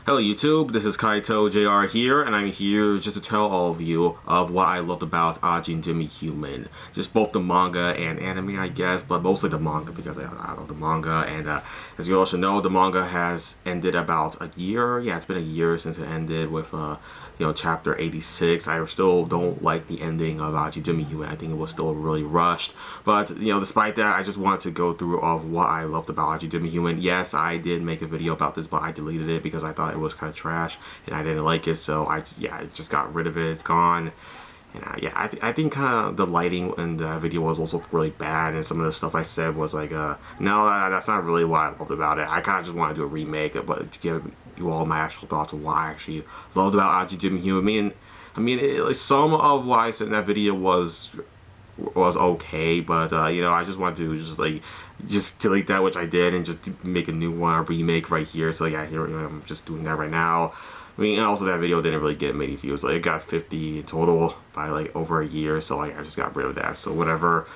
Hello YouTube, this is Kaito JR here, and I'm here just to tell all of you of what I loved about Ajin Demi Human. Just both the manga and anime, I guess, but mostly the manga because I love the manga. And as you all should know, the manga has ended about a year. Yeah, it's been a year since it ended with chapter 86. I still don't like the ending of Ajin Demi Human. I think it was still really rushed. But despite that, I just wanted to go through of what I loved about Ajin Demi Human. Yes, I did make a video about this, but I deleted it because I thought it was kind of trash and I didn't like it. So I just got rid of it. It's gone. And I think kind of the lighting in the video was also really bad, and some of the stuff I said was like, no, that's not really what I loved about it. I kind of just want to do a remake, but to give you all my actual thoughts on what I actually loved about Ajin Demi Human. Some of what I said in that video was okay, but I just wanted to just delete that, which I did, and just make a new one, a remake right here. So yeah, here I'm just doing that right now. Also that video didn't really get many views. Like, it got 50 in total by like over a year, so I just got rid of that. So whatever.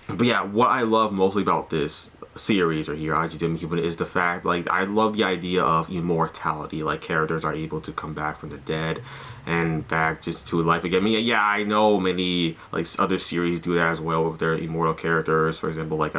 But yeah, what I love mostly about this series right here, Ajin Demi Human, is the fact, like, I love the idea of immortality. Like, characters are able to come back from the dead and back just to life again. I know many like other series do that as well with their immortal characters. For example, like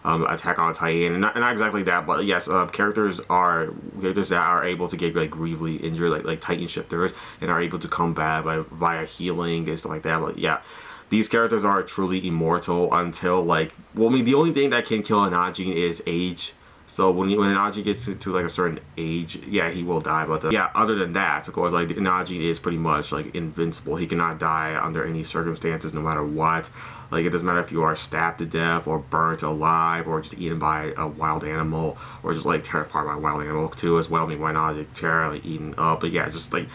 Attack on Titan, and not exactly that, but yes, characters that are able to get like gravely injured, like Titan shifters, and are able to come back via healing and stuff like that. But yeah, these characters are truly immortal until the only thing that can kill an Ajin is age. So when an Ajin gets to like a certain age, yeah, he will die. But yeah, other than that, of course, like an Ajin is pretty much like invincible. He cannot die under any circumstances, no matter what. Like, it doesn't matter if you are stabbed to death or burnt alive or just eaten by a wild animal or just like tear apart by a wild animal too as well. Why not tear, like, eaten up? But yeah, just like,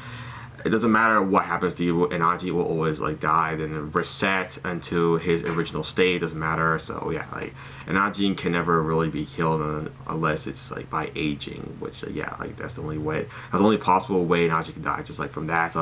it doesn't matter what happens to you, an Ajin will always like die, then reset into his original state. Doesn't matter. So yeah, like, an Ajin can never really be killed unless it's like by aging, which that's the only way. That's the only possible way an Ajin can die, just like from that.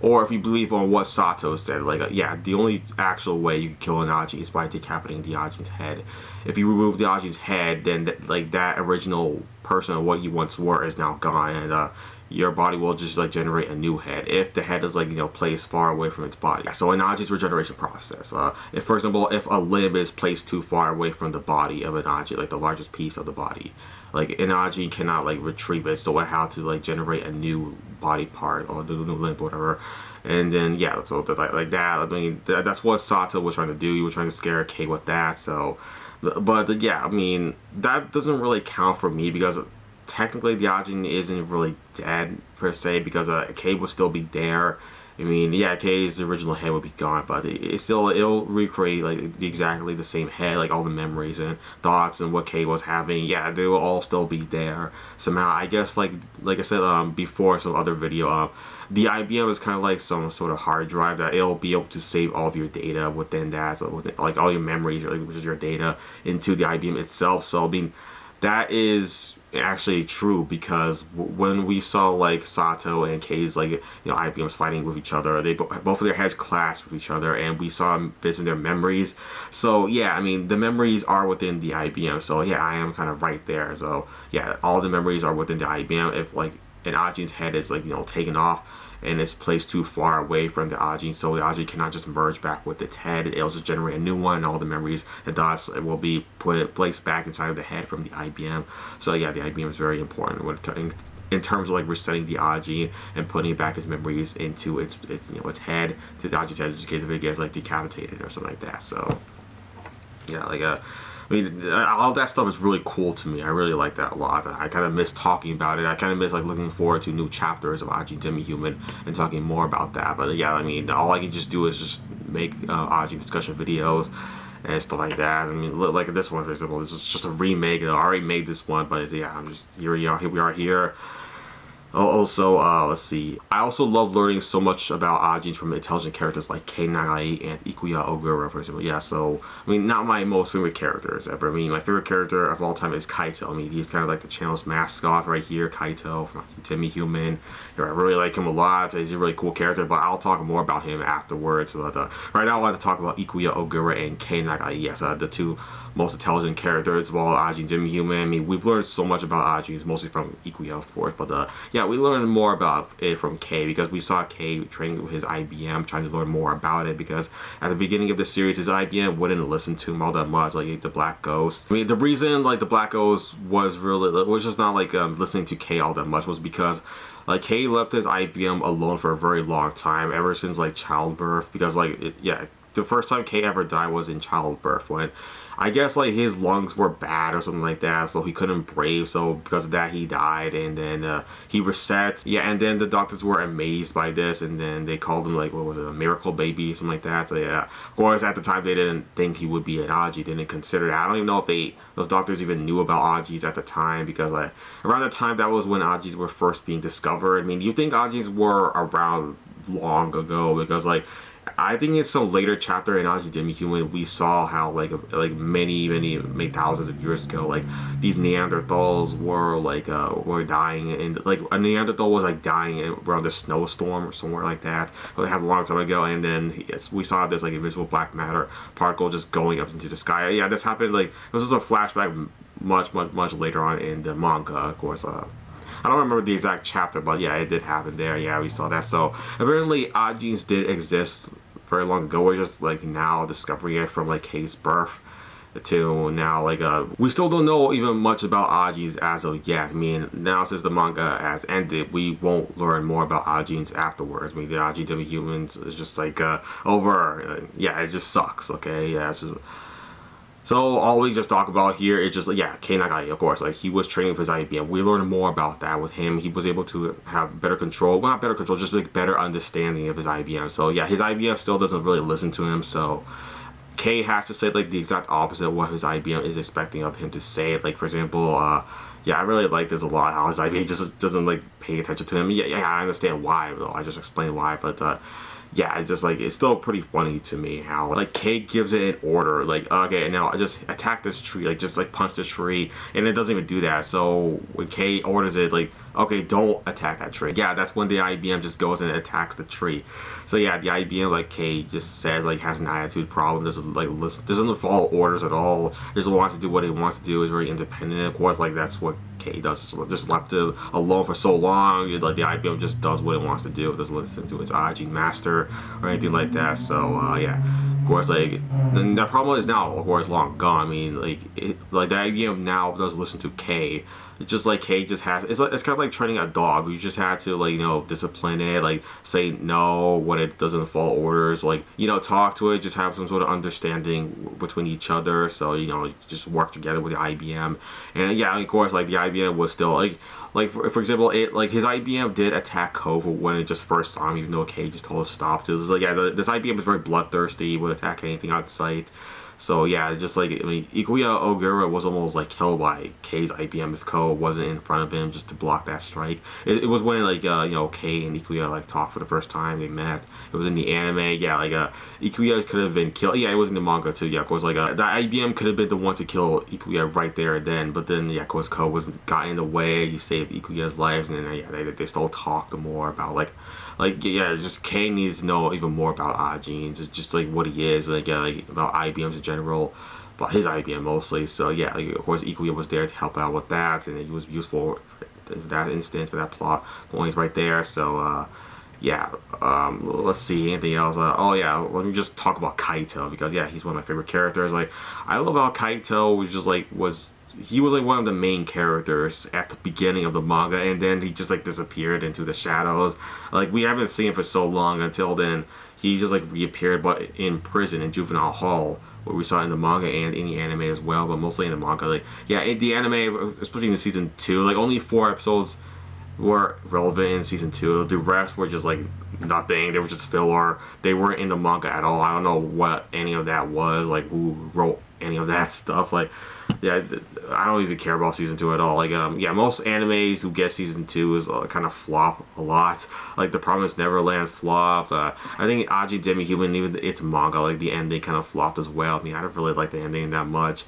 Or if you believe on what Sato said, the only actual way you can kill an Ajin is by decapitating the Ajin's head. If you remove the Ajin's head, then that original person of what you once were is now gone, and your body will just like generate a new head if the head is placed far away from its body. So an Ajin's regeneration process, if for example, if a limb is placed too far away from the body of an Ajin, like the largest piece of the body, like an Ajin cannot like retrieve it, so it had to like generate a new body part or new limb or whatever. And then yeah, so like that, that's what Sato was trying to do. He was trying to scare Kei with that. So but yeah, that doesn't really count for me because technically the Ajin isn't really dead per se, because Kei will still be there. Kei's original head would be gone, but it'll recreate like exactly the same head, like all the memories and thoughts and what Kei was having. Yeah, they will all still be there somehow. I guess like I said before some other video, the IBM is kind of like some sort of hard drive that it'll be able to save all of your data within that, so like all your memories, which is your data, into the IBM itself. So that is actually true, because when we saw like Sato and Kei's IBMs fighting with each other, they both of their heads clashed with each other, and we saw bits of their memories. So yeah, the memories are within the IBM. So yeah, I am kind of right there. So yeah, all the memories are within the IBM. If like an Ajin's head is taken off and it's placed too far away from the Ajin, so the Ajin cannot just merge back with its head. It'll just generate a new one, and all the memories and thoughts will be placed back inside of the head from the IBM. So yeah, the IBM is very important in terms of like resetting the Ajin and putting back its memories into its head, to the Ajin's head, just in case if it gets like decapitated or something like that. So yeah, all that stuff is really cool to me. I really like that a lot. I kind of miss talking about it. I kind of miss like looking forward to new chapters of Ajin Demi Human and talking more about that. But yeah, all I can just do is just make Ajin discussion videos and stuff like that. Like this one, for example, this is just a remake. I already made this one, but yeah, I'm just here we are here. Also, let's see. I also love learning so much about Ajins from intelligent characters like Kei Nagai and Ikuya Ogura, for example. Yeah, so, not my most favorite characters ever. My favorite character of all time is Kaito. He's kind of like the channel's mascot right here, Kaito from Demi Human. I really like him a lot. He's a really cool character, but I'll talk more about him afterwards. But right now I want to talk about Ikuya Ogura and Kei Nagai. Yes, the two most intelligent characters of all Ajin, Demi Human. I mean, we've learned so much about Ajin, mostly from Ikuya, of course, but yeah, we learned more about it from K, because we saw K training with his IBM, trying to learn more about it, because at the beginning of the series, his IBM wouldn't listen to him all that much, like the Black Ghost. I mean, the reason like the Black Ghost was just not like listening to K all that much was because like K left his IBM alone for a very long time, ever since like childbirth, because like yeah, the first time K ever died was in childbirth, when I guess like his lungs were bad or something like that, so he couldn't breathe, so because of that he died, and then he reset. Yeah, and then the doctors were amazed by this, and then they called him like, what was it, a miracle baby, something like that. So yeah, of course at the time they didn't think he would be an Aji, didn't consider that. I don't even know if those doctors even knew about Ajis at the time, because like around the time that was when Ajis were first being discovered. I mean, you think Ajis were around long ago, because like I think in some later chapter in Ajin Demi Human, we saw how like many thousands of years ago, like these Neanderthals were dying, and like a Neanderthal was like dying around a snowstorm or somewhere like that. It happened a long time ago, and then we saw this like invisible black matter particle just going up into the sky. Yeah, this happened like this was a flashback much later on in the manga, of course. I don't remember the exact chapter, but yeah, it did happen there. Yeah, we saw that. So apparently Ajins did exist very long ago. We're just like now discovering it from like K's birth to now. Like we still don't know even much about Ajins as of yet. I mean, now since the manga has ended, we won't learn more about Ajins afterwards. I mean, the Ajin Demi Humans is just like over. Yeah, it just sucks. Okay, yeah. So all we just talk about here is just, yeah, Kei Nagai, of course, like he was training for his IBM. We learned more about that with him. He was able to have better control, well, not better control, just like better understanding of his IBM. So yeah, his IBM still doesn't really listen to him. So Kei has to say like the exact opposite of what his IBM is expecting of him to say. Like for example, yeah, I really like this a lot, how his IBM just doesn't like pay attention to him. Yeah, I understand why, though. I just explained why, but yeah, it's just like it's still pretty funny to me how like Kei gives it an order, like okay, now I just attack this tree, like just like punch this tree, and it doesn't even do that. So when Kei orders it, like okay, don't attack that tree. Yeah, that's when the IBM just goes and attacks the tree. So yeah, the IBM, like Kei just says, like has an attitude problem, doesn't like listen, doesn't follow orders at all, just wants to do what he wants to do, is very independent. Of course, like that's what Kei does, just left it alone for so long. Like the IBM just does what it wants to do, doesn't listen to its Ajin master or anything like that. So yeah, of course, like and that problem is now of course long gone. I mean, like the IBM now does listen to Kei. It's just like Kei just has, it's kind of like training a dog. You just have to like, you know, discipline it, like say no when it doesn't follow orders, like, you know, talk to it, just have some sort of understanding between each other. So, you know, just work together with the IBM. And yeah, of course, like the IBM was still like for example, it like his IBM did attack Kova when it just first saw him, even though Kei just told us stop to. It was like, yeah, this IBM is very bloodthirsty, would attack anything out of sight. So yeah, just like, I mean, Ikuya Ogura was almost like killed by Kei's IBM if Ko wasn't in front of him just to block that strike. It was when like you know, Kei and Ikuya like talked for the first time, they met. It was in the anime. Yeah, like Ikuya could have been killed. Yeah, it was in the manga too. Yeah, of course, like the IBM could have been the one to kill Ikuya right there and then. But then yeah, of course, Ko got in the way. He saved Ikuya's life, and then yeah, they still talked more about like yeah, just Kei needs to know even more about Ajins. It's just like what he is, like yeah, like about IBMs in general, but his IBM mostly. So yeah, like, of course Ikuya was there to help out with that, and he was useful for that instance, for that plot point right there. So yeah, let's see, anything else? Oh yeah, let me just talk about Kaito, because yeah, he's one of my favorite characters. Like I love how Kaito was just like he was like one of the main characters at the beginning of the manga, and then he just like disappeared into the shadows. Like we haven't seen him for so long. Until then he just like reappeared, but in prison, in juvenile hall, where we saw in the manga and in the anime as well, but mostly in the manga. Like yeah, in the anime, especially in season 2, like only 4 episodes were relevant in season 2. The rest were just like nothing. They were just filler. They weren't in the manga at all. I don't know what any of that was, like who wrote any of that stuff. Like yeah, I don't even care about season 2 at all. Like yeah, most animes who get season 2 is kind of flop a lot. Like The Promised Neverland flopped. I think Ajin Demi Human, even its manga, like the ending kind of flopped as well. I mean, I don't really like the ending that much.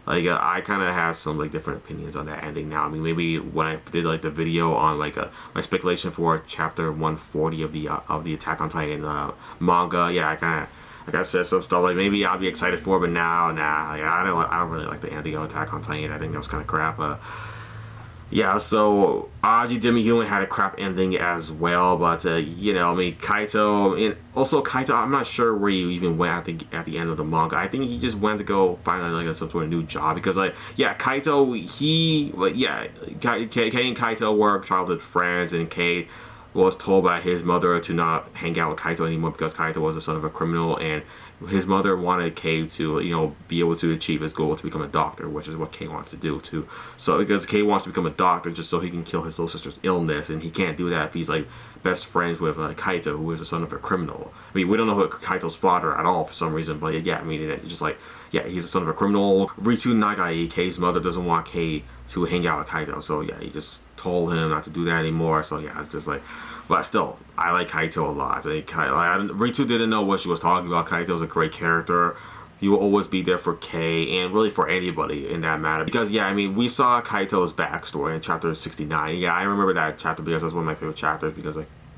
Like I kind of have some like different opinions on that ending now. I mean, maybe when I did like the video on like my speculation for chapter 140 of the Attack on Titan manga, yeah, like I said, some stuff like maybe I'll be excited for, but now, nah, like, I don't really like the ending of Attack on Titan. I think that was kind of crap. Yeah, so Ajin Demi Human had a crap ending as well, but you know, I mean, Kaito, and also Kaito, I'm not sure where he even went at the end of the manga. I think he just went to go find like some sort of new job because, like, yeah, Kaito, Kei and Kaito were childhood friends, and Kei was told by his mother to not hang out with Kaito anymore because Kaito was the son of a criminal, and his mother wanted Kei to, you know, be able to achieve his goal to become a doctor, which is what Kei wants to do too. So because Kei wants to become a doctor just so he can kill his little sister's illness, and he can't do that if he's like best friends with Kaito, who is the son of a criminal. I mean, we don't know who Kaito's father at all for some reason, but yeah, I mean, it's just like, yeah, he's the son of a criminal. Ritu Nagai, Kei's mother, doesn't want Kei to hang out with Kaito, so yeah, he just told him not to do that anymore. So yeah, it's just like, but still, I like Kaito a lot. Ritu didn't know what she was talking about. Kaito's a great character. He will always be there for Kei, and really for anybody in that matter. Because yeah, I mean, we saw Kaito's backstory in chapter 69. Yeah, I remember that chapter because that's one of my favorite chapters because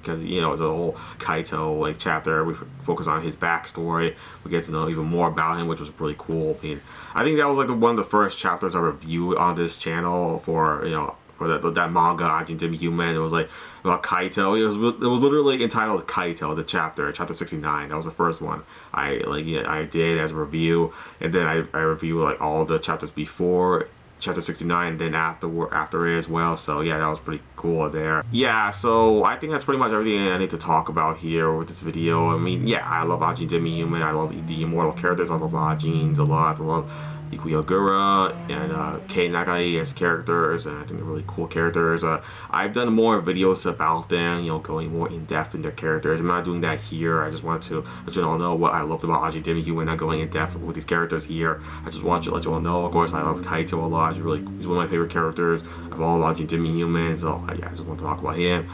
you know, it's a whole Kaito like chapter. We focus on his backstory. We get to know even more about him, which was really cool. I mean, I think that was like one of the first chapters I reviewed on this channel for, you know, for that manga, Ajin Demi Human. It was like about Kaito. It was literally entitled Kaito, the chapter 69. That was the first one I did as a review, and then I reviewed like all the chapters before chapter 69, and then after it as well. So yeah, that was pretty cool there. Yeah, so I think that's pretty much everything I need to talk about here with this video. I mean, yeah, I love Ajin Demi Human. I love the immortal characters. I love Ajins a lot. I love Ikuyogura and Kei Nagai as characters, and I think they're really cool characters. I've done more videos about them, you know, going more in depth in their characters. I'm not doing that here. I just want to let you all know what I loved about Ajin Demi Human, not going in depth with these characters here. I just want to let you all know. Of course, I love Kaito a lot. He's one of my favorite characters of all of Ajin Demi Human. So yeah, I just want to talk about him.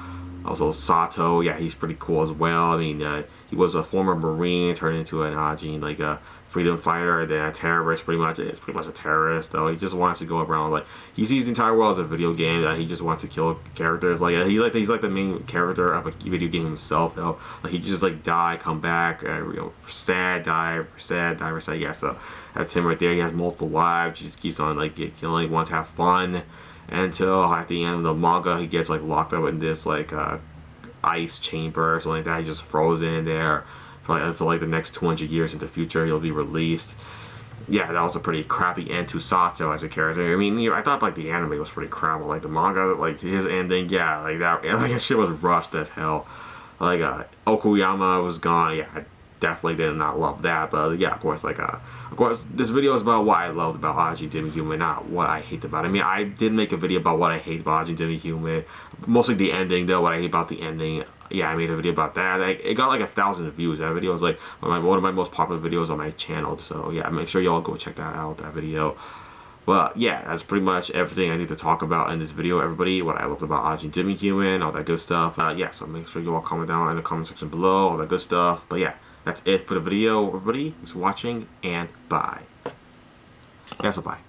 Also Sato, yeah, he's pretty cool as well. I mean, he was a former Marine turned into an Ajin, like a freedom fighter, then a terrorist. Pretty much, it's pretty much a terrorist though. He just wants to go around, like, he sees the entire world as a video game. He just wants to kill characters. Like he's like the main character of a video game himself though. Like he just like die, come back, you know, sad, die, sad, die, sad. Yeah, so that's him right there. He has multiple lives. He just keeps on like killing. Wants to have fun until at the end of the manga he gets like locked up in this like ice chamber or something like that. He's just frozen in there for like until like the next 200 years in the future. He'll be released. Yeah, that was a pretty crappy end to Sato as a character. I mean, you know, I thought like the anime was pretty crap, but like the manga, like his ending, yeah, like that shit was rushed as hell. Like Okuyama was gone. Yeah, I definitely did not love that. But yeah, of course, this video is about what I loved about Ajin Demi Human, not what I hate about it. I mean, I did make a video about what I hate about Ajin Demi Human, mostly the ending though. What I hate about the ending. Yeah, I made a video about that. It got like 1,000 views. That video was like one of my most popular videos on my channel. So yeah, make sure y'all go check that out, that video. But yeah, that's pretty much everything I need to talk about in this video, everybody. What I loved about Ajin Demi Human, all that good stuff. Yeah, so make sure you all comment down in the comment section below, all that good stuff. But yeah, that's it for the video, everybody. Thanks for watching, and bye. Yeah, so bye.